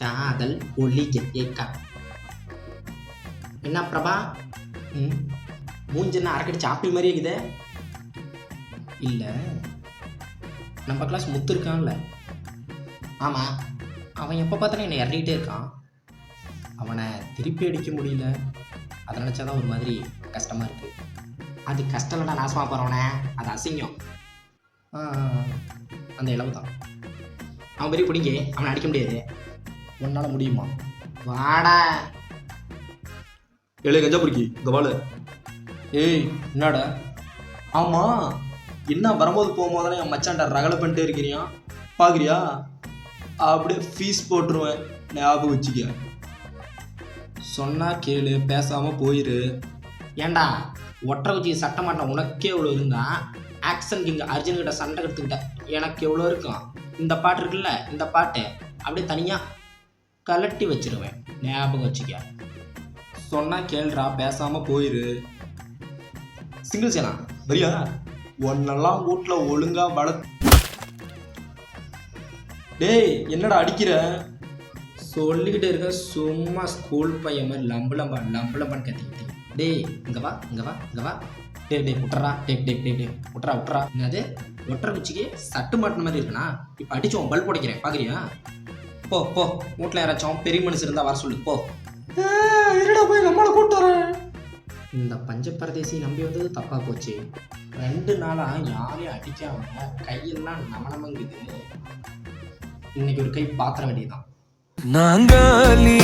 காதல் ஒளிக ஏக்கா. என்ன பிரபா, மூஞ்சின்னா அரைக்கடிச்சு ஆப்பிள் மாதிரியே இருக்குது. இல்லை, நம்ம கிளாஸ் முத்து இருக்கான்ல, ஆமாம், அவன் எப்போ பார்த்தாலும் என்னை இறங்கிட்டே இருக்கான். அவனை திருப்பி அடிக்க முடியல, அதை நினச்சாதான் ஒரு மாதிரி கஷ்டமாக இருக்குது. அது கஷ்டம் இல்லைடா நாசமாக போகிறவனே, அது அசிங்கம். அந்த இளவு தான் அவன் பெரிய பிடிங்க, அவனை அடிக்க முடியாது. உன்னால் முடியுமா? வாடா ஏழை கஞ்சா பொறுக்கி இந்த வாழ. ஏய் என்னடா? ஆமாம், என்ன வரும்போது போகும்போதானே என் மச்சான்டா ரகலை பண்ணிட்டே இருக்கிறியா, பார்க்குறியா? அப்படியே ஃபீஸ் போட்டுருவேன், ஞாபகம் வச்சுக்க. சொன்னா கேளு, பேசாமல் போயிரு. ஏண்டா ஒற்றை வச்சு சட்டை மாட்டேன், உனக்கே எவ்வளோ இருந்தா ஆக்ஷன் கிங் அர்ஜுன் கிட்ட சண்டை கற்றுக்கிட்ட எனக்கு எவ்வளோ இருக்கும். இந்த பாட்டு இருக்குல்ல, இந்த பாட்டு அப்படியே தனியாக கலட்டி வச்சிருவேன், ஞாபகம் வச்சுக்க. சொன்னா கேள்றா, பேசாமல் போயிரு. சிங்கிள் சேனா வரியா? ஒன்னெல்லாம் வீட்டில் ஒழுங்கா டேய் என்னடா அடிக்கிற? சொல்லிக்கிட்டே இருக்க, சும்மா ஸ்கூல் பையன் மாதிரி லம்பலம்பான்னு கத்திக்கிட்டே. டேய் இங்கே வா, இங்கே வா, இங்கே வா. டே விட்டுறா, டே விட்டுறா. என்னது ஒற்றை குச்சிக்கு சட்டு மாட்டின மாதிரி இருக்குண்ணா? இப்போ அடிச்சோம் பல்ப் உடைக்கிறேன், பார்க்குறியா? போ வீட்டில் யாராச்சும் பெரிய மனுஷன் இருந்தால் வர சொல்லு, போ. இருடா போய் நம்மளை கூப்பிட்டு வரேன். இந்த பஞ்சப்பரதேசி நம்பி வந்தது தப்பாக போச்சு. 2 நாளாக யாரையும் அடிக்காம கையெல்லாம் நமங்குது. இன்னைக்கு ஒரு கை பாத்திர வேண்டியதுதான். நாங்காலி